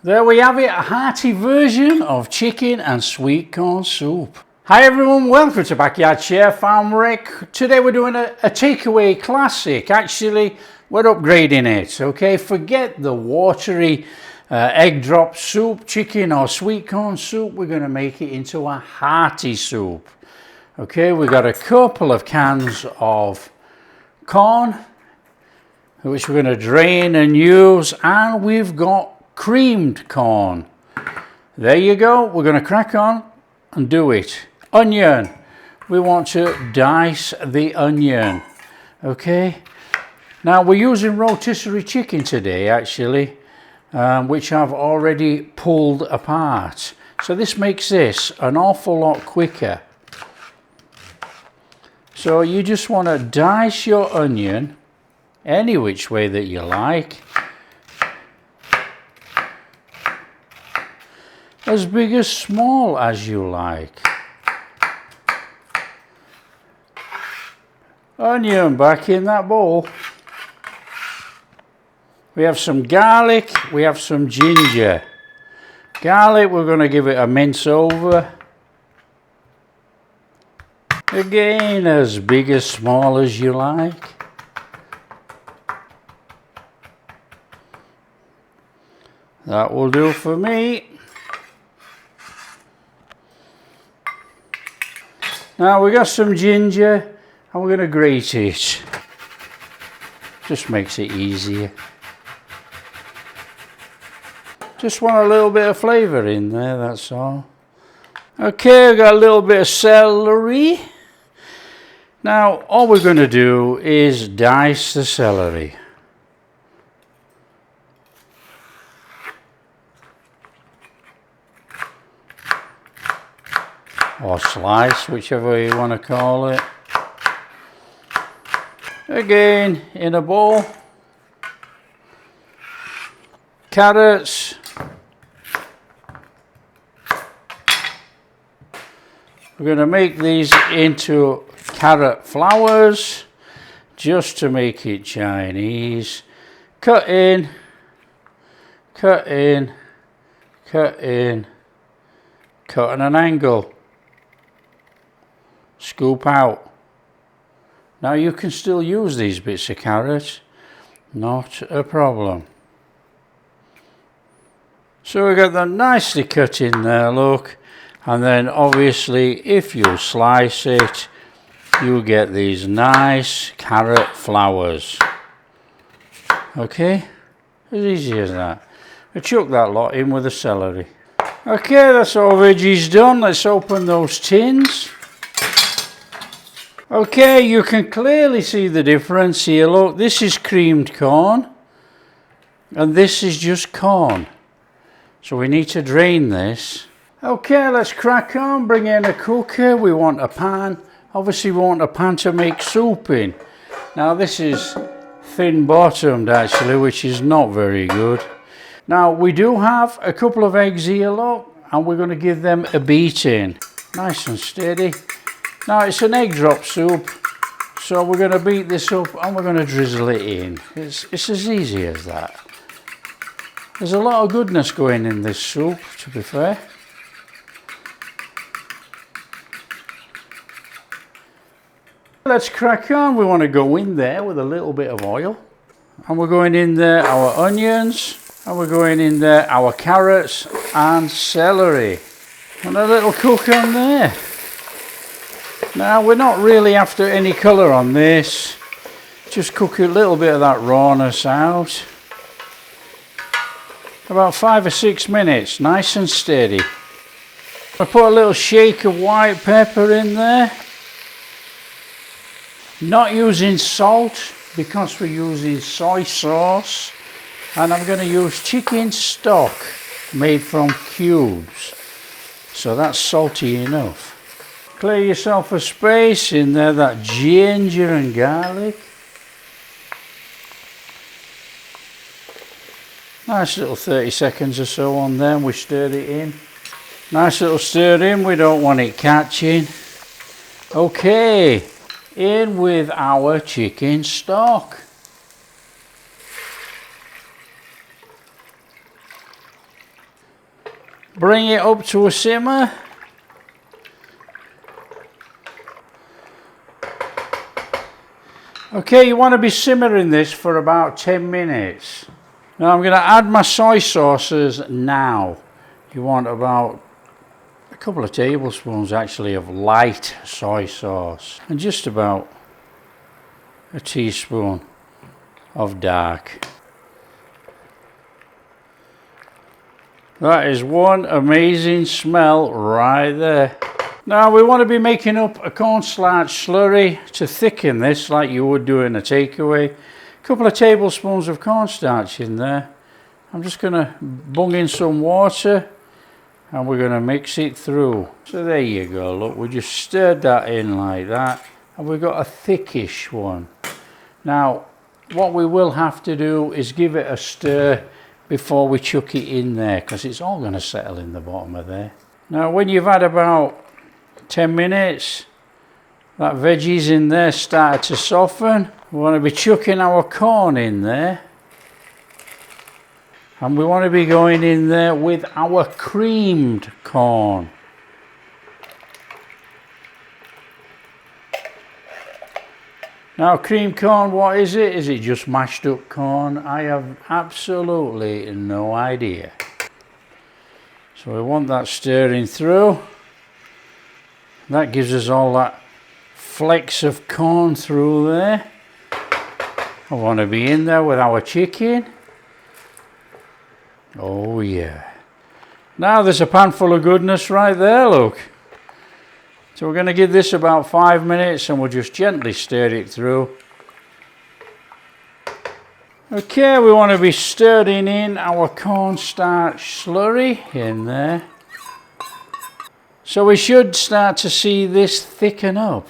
There we have it, a hearty version of chicken and sweet corn soup. Hi everyone, welcome to Backyard Chef. I'm Rick. Today we're doing a takeaway classic. Actually, we're upgrading it, okay? Forget the watery egg drop soup, chicken or sweet corn soup. We're going to make it into a hearty soup. Okay, we've got a couple of cans of corn, which we're going to drain and use, and we've got creamed corn. There you go. We're going to crack on and do it. Onion. We want to dice the onion. Okay. Now we're using rotisserie chicken today, actually, which I've already pulled apart. So this makes this an awful lot quicker. So you just want to dice your onion any which way that you like. As big as small as you like. Onion back in that bowl. We have some garlic, we have some ginger. Garlic, we're going to give it a mince over. Again, as big as small as you like. That will do for me. Now we got some ginger and we're going to grate it. Just makes it easier. Just want a little bit of flavour in there, that's all. Okay, we've got a little bit of celery. Now all we're going to do is dice the celery. Or slice, whichever you want to call it. Again, in a bowl. Carrots. We're going to make these into carrot flowers, just to make it Chinese. Cut in, cut in, cut in, cut at an angle. Scoop out. Now you can still use these bits of carrot, not a problem. So we got them nicely cut in there, look, and then obviously if you slice it, you get these nice carrot flowers. Okay, as easy as that. I chuck that lot in with the celery. Okay, that's all veggies done. Let's open those tins. Okay, you can clearly see the difference here. Look, this is creamed corn and this is just corn. So we need to drain this. Okay, let's crack on. Bring in a cooker. We want a pan. Obviously we want a pan to make soup in. Now this is thin bottomed actually, which is not very good. Now we do have a couple of eggs here, look, and we're going to give them a beating. Nice and steady. Now it's an egg drop soup, so we're going to beat this up and we're going to drizzle it in. It's as easy as that. There's a lot of goodness going in this soup, to be fair. Let's crack on. We want to go in there with a little bit of oil. And we're going in there our onions, and we're going in there our carrots and celery. And a little cook on there. Now we're not really after any colour on this, just cook a little bit of that rawness out. About 5 or 6 minutes, nice and steady. I put a little shake of white pepper in there. Not using salt because we're using soy sauce, and I'm going to use chicken stock made from cubes, so that's salty enough. Clear yourself a space in there, that ginger and garlic. Nice little 30 seconds or so on there, and we stirred it in. Nice little stir in, we don't want it catching. Okay, in with our chicken stock. Bring it up to a simmer. Okay, you want to be simmering this for about 10 minutes. Now I'm going to add my soy sauces now. You want about a couple of tablespoons actually of light soy sauce and just about a teaspoon of dark. That is one amazing smell right there. Now we want to be making up a cornstarch slurry to thicken this like you would do in a takeaway. A couple of tablespoons of cornstarch in there. I'm just going to bung in some water and we're going to mix it through. So there you go, look, we just stirred that in like that and we've got a thickish one. Now what we will have to do is give it a stir before we chuck it in there, because it's all going to settle in the bottom of there. Now when you've had about 10 minutes, that veggies in there started to soften, we want to be chucking our corn in there, and we want to be going in there with our creamed corn. Now creamed corn, what is it? Is it just mashed up corn? I have absolutely no idea. So we want that stirring through. That gives us all that flecks of corn through there. I want to be in there with our chicken. Oh yeah. Now there's a pan full of goodness right there, look. So we're going to give this about 5 minutes and we'll just gently stir it through. Okay, we want to be stirring in our cornstarch slurry in there. So we should start to see this thicken up.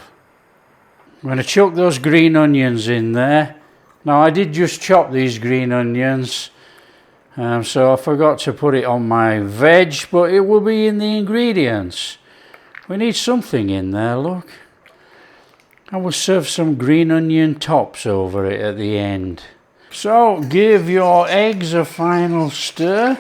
I'm going to chuck those green onions in there. Now I did just chop these green onions, so I forgot to put it on my veg, but it will be in the ingredients. We need something in there, look. I will serve some green onion tops over it at the end. So give your eggs a final stir.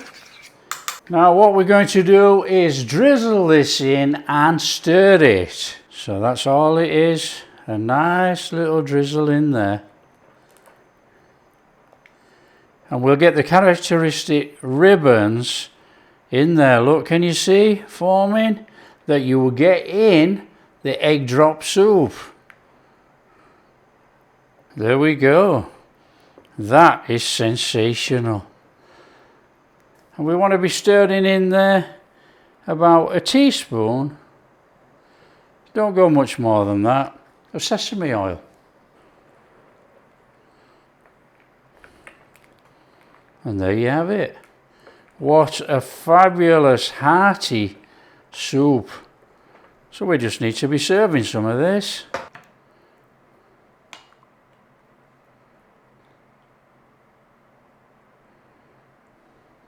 Now what we're going to do is drizzle this in and stir it. So that's all it is, a nice little drizzle in there. And we'll get the characteristic ribbons in there. Look, can you see forming? That you will get in the egg drop soup. There we go. That is sensational. And we want to be stirring in there about a teaspoon, don't go much more than that, of sesame oil. And there you have it. What a fabulous hearty soup. So we just need to be serving some of this.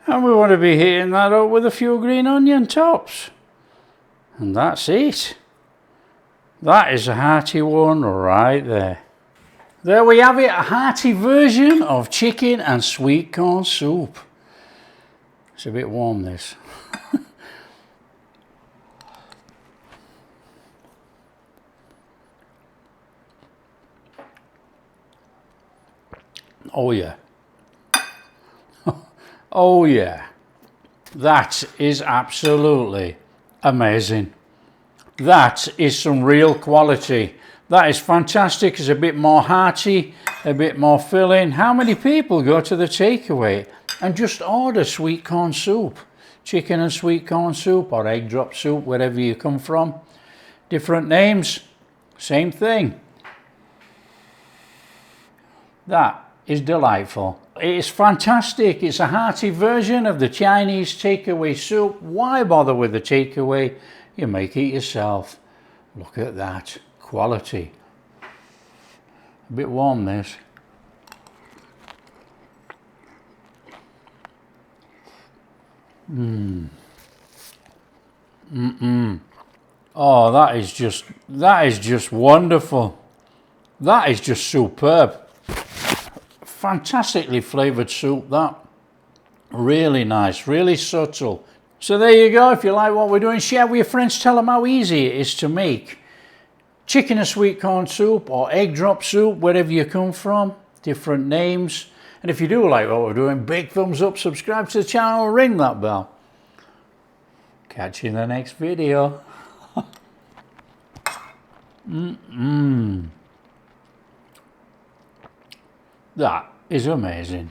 And we want to be heating that up with a few green onion tops. And that's it. That is a hearty one right there. There we have it, a hearty version of chicken and sweet corn soup. It's a bit warm, this. Oh yeah. Oh yeah. That is absolutely amazing. That is some real quality. That is fantastic. It's a bit more hearty, a bit more filling. How many people go to the takeaway and just order sweet corn soup? Chicken and sweet corn soup or egg drop soup, wherever you come from. Different names, same thing. That is delightful. It is fantastic. It's a hearty version of the Chinese takeaway soup. Why bother with the takeaway? You make it yourself. Look at that. Quality. A bit warm, this. Oh, that is just wonderful. That is just superb. Fantastically flavoured soup, that. Really nice, really subtle, So there you go. If you like what we're doing, share with your friends. Tell them how easy it is to make chicken and sweet corn soup or egg drop soup, wherever you come from. Different names. And if you do like what we're doing, big thumbs up, subscribe to the channel, ring that bell. Catch you in the next video. That is amazing.